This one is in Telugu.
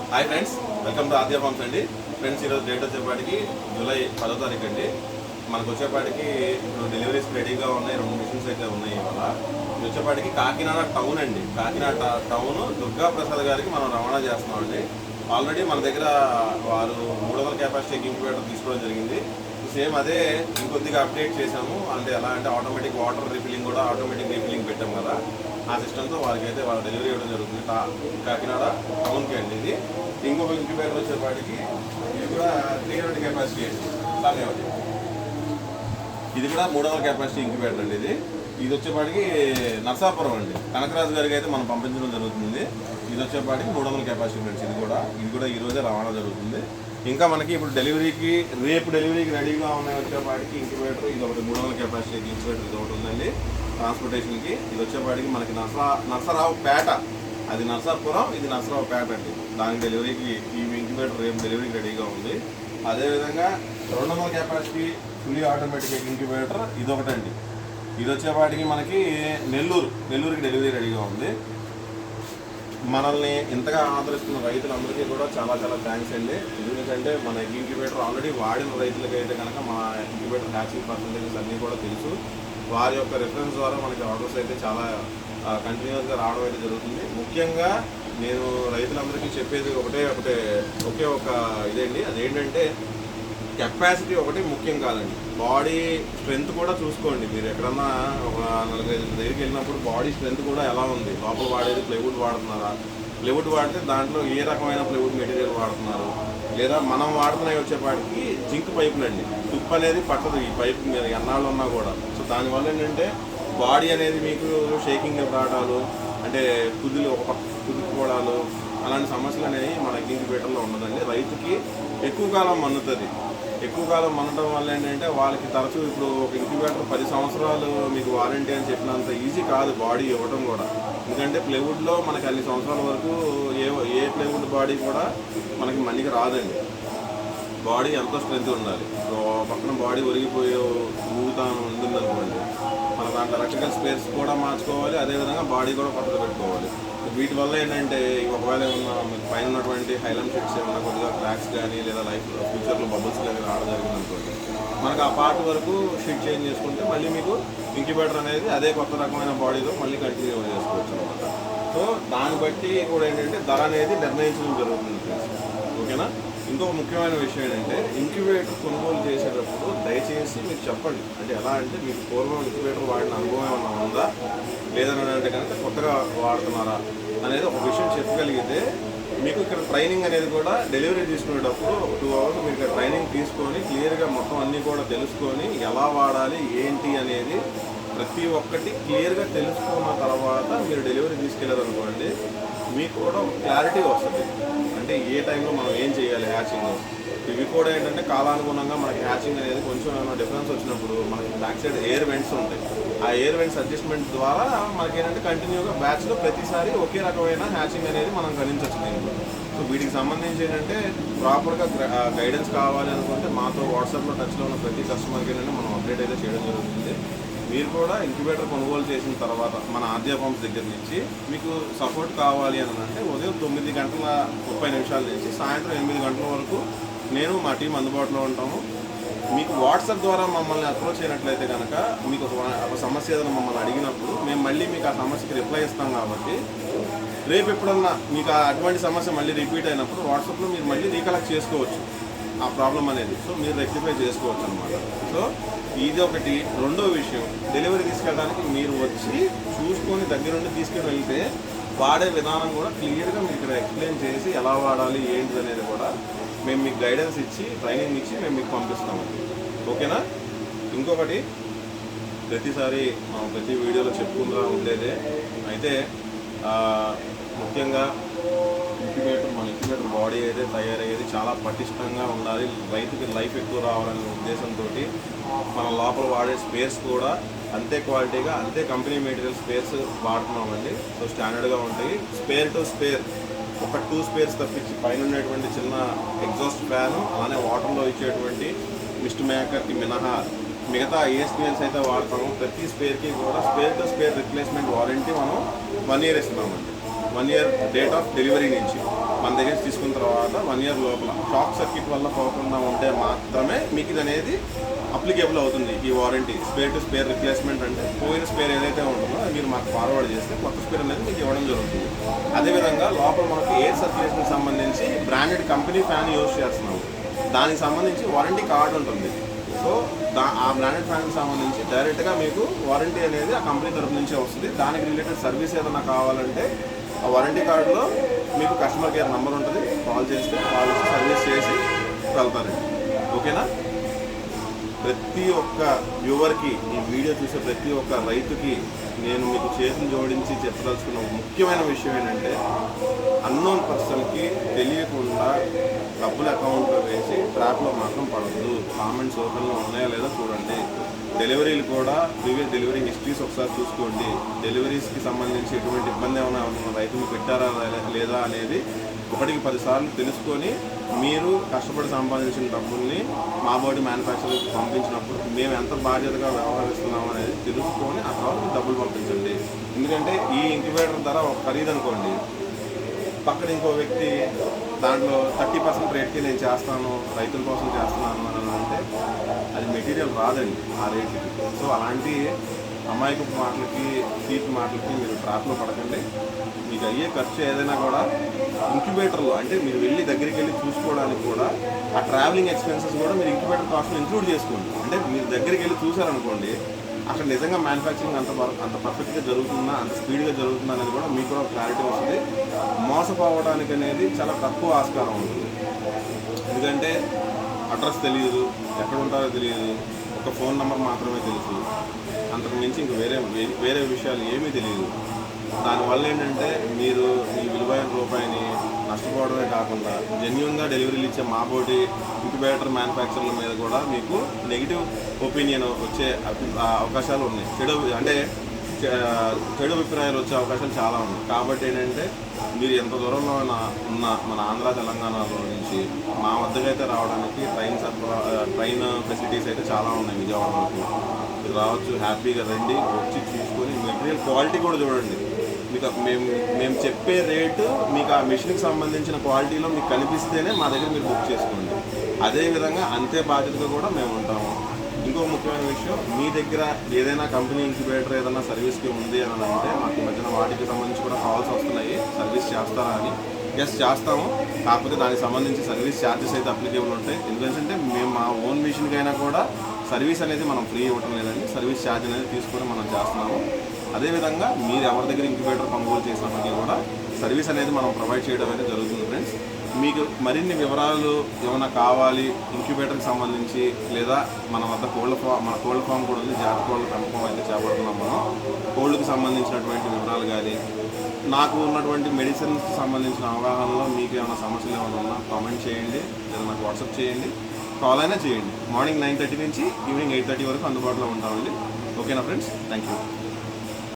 Hi friends, welcome to Aadya farms అండి. ఫ్రెండ్స్, ఈరోజు డేట్ వచ్చేపాటికి జూలై 10వ తారీఖు అండి. మనకు వచ్చేపాటికి ఇప్పుడు డెలివరీస్ రెడీగా ఉన్నాయి. 2 మిషన్స్ అయితే ఉన్నాయి. ఇవాళ ఇది వచ్చేపాటికి కాకినాడ టౌన్ అండి. కాకినాడ టౌన్ దుర్గా ప్రసాద్ గారికి మనం రవాణా చేస్తున్నామండి. ఆల్రెడీ మన దగ్గర వారు 300 కెపాసిటీ ఇంక్యుబేటర్ తీసుకోవడం జరిగింది. సేమ్ అదే ఇంకొద్దిగా అప్డేట్ చేసాము. అంటే ఎలా అంటే ఆటోమేటిక్ వాటర్ రీఫిల్లింగ్ కూడా ఆటోమేటిక్ రీఫిల్లింగ్ పెట్టాం కదా, ఆ సిస్టమ్తో వారికి అయితే వాళ్ళ డెలివరీ ఇవ్వడం జరుగుతుంది. కాకినాడ టౌన్కి అండి. ఇది ఇంకొక ఇంక్యుబేటర్ వచ్చేపాటికి ఇది కూడా 300 కెపాసిటీ అండి. ఇది కూడా 300 కెపాసిటీ ఇంక్యుబేటర్ అండి. ఇది వచ్చేపాటికి నర్సాపురం అండి. కనకరాజు గారికి అయితే మనం పంపించడం జరుగుతుంది. ఇది వచ్చేపాటికి 300 కెపాసిటీ ఫ్రెండ్స్. ఇది కూడా ఈ రోజే రవాణా జరుగుతుంది. ఇంకా మనకి ఇప్పుడు రేపు డెలివరీకి రెడీగా ఉన్నాయి వచ్చేపాటికి ఇంక్యుబేటర్. ఇది ఒకటి 300 కెపాసిటీ ఇంక్యుబేటర్ ఇది ఒకటి ఉందండి ట్రాన్స్పోర్టేషన్కి. ఇది వచ్చేపాటికి మనకి నర్సరావుపేట, అది నర్సాపురం, ఇది నర్సరావుపేట అండి. దానికి డెలివరీకి ఈ ఇంక్యుబేటర్ రేపు డెలివరీకి రెడీగా ఉంది. అదేవిధంగా 200 కెపాసిటీ ఫుల్లీ ఆటోమేటిక్ ఇంక్యుబేటర్ ఇది ఒకటండి. ఇది వచ్చేపాటికి మనకి నెల్లూరుకి డెలివరీ రెడీగా ఉంది. మనల్ని ఇంతగా ఆదరిస్తున్న రైతులందరికీ కూడా చాలా చాలా థ్యాంక్స్ అండి. ఎందుకంటే మన ఇంక్యుబేటర్ ఆల్రెడీ వాడిన రైతులకి అయితే కనుక మన ఇంక్యుబేటర్ హ్యాచింగ్ పర్సంటేజెస్ అన్నీ కూడా తెలుసు. వారి యొక్క రిఫరెన్స్ ద్వారా మనకి ఆర్డర్స్ అయితే చాలా కంటిన్యూస్గా రావడం అయితే జరుగుతుంది. ముఖ్యంగా నేను రైతులందరికీ చెప్పేది ఒకే ఒక ఇదేంటి, అదేంటంటే కెపాసిటీ ఒకటి ముఖ్యం కాదండి, బాడీ స్ట్రెంత్ కూడా చూసుకోండి. మీరు ఎక్కడన్నా ఒక 4-5 దగ్గరికి వెళ్ళినప్పుడు బాడీ స్ట్రెంత్ కూడా ఎలా ఉంది, లోపల వాడేది ప్లైవుడ్ వాడుతున్నారా, ప్లైవుడ్ వాడితే దాంట్లో ఏ రకమైన ప్లైవుడ్ మెటీరియల్ వాడుతున్నారు, లేదా మనం వాడుతున్నాయి వచ్చేపాటికి జింక్ పైపులండి. తుప్పు అనేది పట్టదు ఈ పైప్ మీద ఎన్నాళ్ళు ఉన్నా కూడా. సో దానివల్ల ఏంటంటే బాడీ అనేది మీకు షేకింగ్ రావడాలు, అంటే కుదుపుకోవడాలు, అలాంటి సమస్యలు అనేవి మన ఇంక్యుబేటర్లో ఉండదండి. రైతుకి ఎక్కువ కాలం మన్నుతుంది. ఎక్కువ కాలం మనడం వల్ల ఏంటంటే వాళ్ళకి తరచూ ఇప్పుడు ఒక ఇంక్యుబేటర్ 10 సంవత్సరాలు మీకు వారంటీ అని చెప్పినంత ఈజీ కాదు బాడీ ఇవ్వడం కూడా. ఎందుకంటే ప్లైవుడ్లో మనకి అన్ని సంవత్సరాల వరకు ఏ ప్లైవుడ్ బాడీ కూడా మనకి మన్నిక రాదండి. బాడీ ఎంతో స్ట్రెంత్ ఉండాలి. పక్కన బాడీ ఒరిగిపోయే ఊగుతా ఉంటుందనుకోండి, మన దాంట్లో ఎలక్ట్రికల్ స్పేర్స్ కూడా మార్చుకోవాలి, అదేవిధంగా బాడీ కూడా కొత్తగా పెట్టుకోవాలి. వీటి వల్ల ఏంటంటే ఒకవేళ ఏమన్నా పైన ఉన్నటువంటి హైలైన్ షీట్స్ ఏమన్నా కొద్దిగా క్రాక్స్ కానీ లేదా ఫ్యూచర్లో బబుల్స్ కానీ రావడం జరిగింది అనుకోండి, మనకు ఆ పార్ట్ వరకు షీట్ చేంజ్ చేసుకుంటే మళ్ళీ మీకు ఇంక్యుబేటర్ అనేది అదే కొత్త రకమైన బాడీలో మళ్ళీ కంటిన్యూ చేసుకోవచ్చు అనమాట. సో దాన్ని బట్టి కూడా ఏంటంటే ధర అనేది నిర్ణయించడం జరుగుతుంది ఫ్రెండ్స్. ఓకేనా. ఇంకొక ముఖ్యమైన విషయం ఏంటంటే ఇంక్యుబేటర్ కొనుగోలు చేసేటప్పుడు దయచేసి మీరు చెప్పండి. అంటే ఎలా అంటే మీకు పూర్వం ఇంక్యుబేటర్ వాడిన అనుభవం ఏమన్నా ఉందా, లేదని అంటే కనుక కొత్తగా వాడుతున్నారా అనేది ఒక విషయం చెప్పగలిగితే మీకు ఇక్కడ ట్రైనింగ్ అనేది కూడా డెలివరీ తీసుకునేటప్పుడు 2 hours మీరు ఇక్కడ ట్రైనింగ్ తీసుకొని క్లియర్గా మొత్తం అన్నీ కూడా తెలుసుకొని ఎలా వాడాలి ఏంటి అనేది ప్రతి ఒక్కటి క్లియర్గా తెలుసుకున్న తర్వాత మీరు డెలివరీ తీసుకెళ్ళారనుకోండి, మీకు కూడా క్లారిటీ వస్తుంది. అంటే ఏ టైంలో మనం ఏం చేయాలి హ్యాచింగ్. ఇవి కూడా ఏంటంటే కాలానుగుణంగా మనకి హ్యాచింగ్ అనేది కొంచెం ఏమైనా డిఫరెన్స్ వచ్చినప్పుడు మనకి బ్యాక్ సైడ్ ఎయిర్ వెంట్స్ ఉంటాయి. ఆ ఎయిర్ వెంట్స్ అడ్జస్ట్మెంట్ ద్వారా మనకి ఏంటంటే కంటిన్యూగా బ్యాచ్లో ప్రతిసారి ఒకే రకమైన హ్యాచింగ్ అనేది మనం గణించవచ్చు దీంట్లో. సో వీటికి సంబంధించి ఏంటంటే ప్రాపర్గా గైడెన్స్ కావాలి అనుకుంటే మాతో వాట్సాప్లో టచ్లో ఉన్న ప్రతి కస్టమర్కి ఏంటంటే మనం అప్డేట్ అయితే చేయడం జరుగుతుంది. మీరు కూడా ఇంక్యుబేటర్ కొనుగోలు చేసిన తర్వాత మన ఆద్య ఫార్మ్స్ దగ్గర నుంచి మీకు సపోర్ట్ కావాలి అని అంటే ఉదయం 9:30 నుంచి సాయంత్రం 8 గంటల వరకు నేను మా టీం అందుబాటులో ఉంటాము. మీకు వాట్సాప్ ద్వారా మమ్మల్ని అప్రోచ్ అయినట్లయితే కనుక మీకు ఒక సమస్య ఏదైనా మమ్మల్ని అడిగినప్పుడు మేము మళ్ళీ మీకు ఆ సమస్యకి రిప్లై ఇస్తాం. కాబట్టి రేపు ఎప్పుడన్నా మీకు అటువంటి సమస్య మళ్ళీ రిపీట్ అయినప్పుడు వాట్సాప్లో మీరు మళ్ళీ రీకలెక్ట్ చేసుకోవచ్చు ఆ ప్రాబ్లం అనేది. సో మీరు రెక్టిఫై చేసుకోవచ్చు అనమాట. సో ఇది ఒకటి. రెండో విషయం, డెలివరీ తీసుకెళ్ళడానికి మీరు వచ్చి చూసుకొని దగ్గరుండి తీసుకుని వెళ్తే వాడే విధానం కూడా క్లియర్గా మీకు ఇక్కడ ఎక్స్ప్లెయిన్ చేసి ఎలా వాడాలి ఏంటి అనేది కూడా మేము మీకు గైడెన్స్ ఇచ్చి ట్రైనింగ్ ఇచ్చి మేము మీకు పంపిస్తామండి. ఓకేనా. ఇంకొకటి ప్రతిసారి మనం ప్రతి వీడియోలో చెప్పుకుంటూ ఉండేదే అయితే ముఖ్యంగా మన ఇంక్యుబేటర్ బాడీ అయితే తయారయ్యేది చాలా పటిష్టంగా ఉండాలి. రైతుకి లైఫ్ ఎక్కువ రావాలనే ఉద్దేశంతో మన లోపల వాడే స్పేర్స్ కూడా అంతే క్వాలిటీగా అంతే కంపెనీ మెటీరియల్ స్పేర్స్ వాడుతున్నామండి. సో స్టాండర్డ్గా ఉంటాయి. స్పేర్ టు స్పేర్ ఒక 2 స్పేర్స్ తప్పించి పైన ఉండేటువంటి చిన్న ఎగ్జాస్ట్ ఫ్యాను, అలానే వాటర్లో ఇచ్చేటువంటి మిస్ట్ మేకర్కి మినహా మిగతా ఏ స్పేర్స్ అయితే వాడతామో ప్రతి స్పేర్కి కూడా spare to spare replacement warranty మనం 1 year ఇస్తున్నామండి. 1 year డేట్ ఆఫ్ డెలివరీ నుంచి మన దగ్గర తీసుకున్న తర్వాత 1 ఇయర్ లోపల షాక్ సర్క్యూట్ వల్ల పోకుండా ఉంటే మాత్రమే మీకు ఇది అనేది అప్లికేబుల్ అవుతుంది ఈ warranty. Spare to spare replacement అంటే పోయిన స్పేర్ ఏదైతే ఉంటుందో అది మీరు మాకు ఫార్వర్డ్ చేస్తే కొత్త స్పేర్ అనేది మీకు ఇవ్వడం జరుగుతుంది. అదేవిధంగా లోపల మనకి ఎయిర్ సర్క్యులేషన్కి సంబంధించి బ్రాండెడ్ కంపెనీ ఫ్యాన్ యూజ్ చేస్తున్నాము, దానికి సంబంధించి వారంటీ కార్డు ఉంటుంది. సో ఆ బ్రాండెడ్ ఫ్యాన్కి సంబంధించి డైరెక్ట్గా మీకు వారంటీ అనేది ఆ కంపెనీ తరపు నుంచే వస్తుంది. దానికి రిలేటెడ్ సర్వీస్ ఏదైనా కావాలంటే ఆ వారంటీ కార్డులో మీకు కస్టమర్ కేర్ నెంబర్ ఉంటుంది, కాల్ చేస్తే వాళ్ళు సర్వీస్ చేసి వెళ్తారండి. ఓకేనా? ప్రతి ఒక్క వ్యూవర్కి, ఈ వీడియో చూసే ప్రతి ఒక్క రైతుకి నేను మీకు చేతులు జోడించి చెప్పదలుచుకున్న ముఖ్యమైన విషయం ఏంటంటే, అన్నోన్ పర్సన్కి తెలియకుండా డబ్బులు అకౌంట్లో వేసి ట్రాప్లో మాత్రం పడద్దు. కామెంట్స్ ఓపెన్లో ఉన్నాయా లేదా చూడండి. డెలివరీలు కూడా ప్రీవియస్ డెలివరీ హిస్టరీస్ ఒకసారి చూసుకోండి. డెలివరీస్కి సంబంధించి ఎటువంటి ఇబ్బంది ఏమైనా రైతులు పెట్టారా లేదా అనేది 1కి 10 సార్లు తెలుసుకొని మీరు కష్టపడి సంపాదించిన డబ్బుల్ని మా బోర్డు మ్యానుఫ్యాక్చర్కి పంపించినప్పుడు మేము ఎంత బాధ్యతగా వ్యవహరిస్తున్నాం అనేది తెలుసుకొని ఆ తర్వాత డబ్బులు పంపించండి. ఎందుకంటే ఈ ఇంక్యుబేటర్ ధర ఒక ఖరీదు అనుకోండి, పక్కన ఇంకో వ్యక్తి దాంట్లో 30% రేట్కి నేను చేస్తాను, రైతుల కోసం చేస్తున్నాను అని అంటే అది మెటీరియల్ రాదండి ఆ రేట్లకి. సో అలాంటి అమాయకపు మాటలకి, చీప్ మాటలకి మీరు ట్రాప్లో పడకండి. మీకు అయ్యే ఖర్చు ఏదైనా కూడా ఇంక్యుబేటర్లో, అంటే మీరు వెళ్ళి దగ్గరికి వెళ్ళి చూసుకోవడానికి కూడా ఆ ట్రావెలింగ్ ఎక్స్పెన్సెస్ కూడా మీరు ఇంక్యుబేటర్ కాస్ట్లో ఇంక్లూడ్ చేసుకోండి. అంటే మీరు దగ్గరికి వెళ్ళి చూసారనుకోండి, అక్కడ నిజంగా మ్యానుఫ్యాక్చరింగ్ అంత పర్ఫెక్ట్గా జరుగుతుందా, అంత స్పీడ్గా జరుగుతుందా అనేది కూడా మీకు కూడా క్లారిటీ వస్తుంది. మోసపోవడానికి అనేది చాలా తక్కువ ఆస్కారం ఉంటుంది. ఎందుకంటే అడ్రస్ తెలియదు, ఎక్కడ ఉంటారో తెలియదు, ఒక ఫోన్ నెంబర్ మాత్రమే తెలుసు, అంతకు మించి ఇంక వేరే విషయాలు ఏమీ తెలియదు. దానివల్ల ఏంటంటే మీరు మీ విలువైన రూపాయిని నష్టపోవడమే కాకుండా జెన్యూన్గా డెలివరీలు ఇచ్చే మా బోటి ఇంక్యుబేటర్ మ్యానుఫ్యాక్చర్ల మీద కూడా మీకు నెగిటివ్ ఒపీనియన్ వచ్చే అవకాశాలు ఉన్నాయి. చెడు అభిప్రాయాలు వచ్చే అవకాశాలు చాలా ఉన్నాయి. కాబట్టి ఏంటంటే మీరు ఎంత దూరంలో ఉన్న మన ఆంధ్ర తెలంగాణలో నుంచి మా వద్దకు అయితే రావడానికి ట్రైన్ ఫెసిలిటీస్ అయితే చాలా ఉన్నాయి. విజయవాడ వరకు మీరు రావచ్చు, హ్యాపీగా రండి, వచ్చి చూసుకొని మెటీరియల్ క్వాలిటీ కూడా చూడండి. మీకు మేము చెప్పే రేటు మీకు ఆ మెషిన్కి సంబంధించిన క్వాలిటీలో మీకు కనిపిస్తేనే మా దగ్గర మీరు బుక్ చేసుకోండి. అదేవిధంగా అంతే బాధ్యతగా కూడా మేము ఉంటాము. ఇంకో ముఖ్యమైన విషయం, మీ దగ్గర ఏదైనా కంపెనీ ఇంక్యుబేటర్ ఏదైనా సర్వీస్కి ఉంది అని అంటే మాకు మధ్యన వాటికి సంబంధించి కూడా కాల్స్ వస్తున్నాయి, సర్వీస్ చేస్తారా అని. ఎస్ చేస్తాము, కాకపోతే దానికి సంబంధించి సర్వీస్ ఛార్జెస్ అయితే అప్లికేబుల్ ఉంటాయి. ఎందుకంటే మేము మా ఓన్ మిషన్కి అయినా కూడా సర్వీస్ అనేది మనం ఫ్రీ ఇవ్వటం లేదండి, సర్వీస్ ఛార్జ్ అనేది తీసుకొని మనం చేస్తున్నాము. అదేవిధంగా మీరు ఎవరి దగ్గర ఇంక్యుబేటర్ కొనుగోలు చేసినప్పటికీ కూడా సర్వీస్ అనేది మనం ప్రొవైడ్ చేయడం అనేది జరుగుతుంది. ఫ్రెండ్స్, మీకు మరిన్ని వివరాలు ఏమైనా కావాలి ఇంక్యుబేటర్కి సంబంధించి, లేదా మన వద్ద మన కోళ్ళ ఫామ్ కూడా ఉంది, జాతి కోళ్ళ పెంపకం అయితే చేపడుతున్నాం మనం. కోళ్ళకి సంబంధించినటువంటి వివరాలు కానీ, నాకు ఉన్నటువంటి మెడిసిన్స్కి సంబంధించిన అవగాహనలో మీకు ఏమైనా సమస్యలు ఏమైనా ఉన్నా కామెంట్ చేయండి, లేదా నాకు వాట్సాప్ చేయండి, కాల్ అయినా చేయండి. మార్నింగ్ 9:30 నుంచి ఈవినింగ్ 8:30 వరకు అందుబాటులో ఉంటామండి. ఓకేనా ఫ్రెండ్స్? Thank you.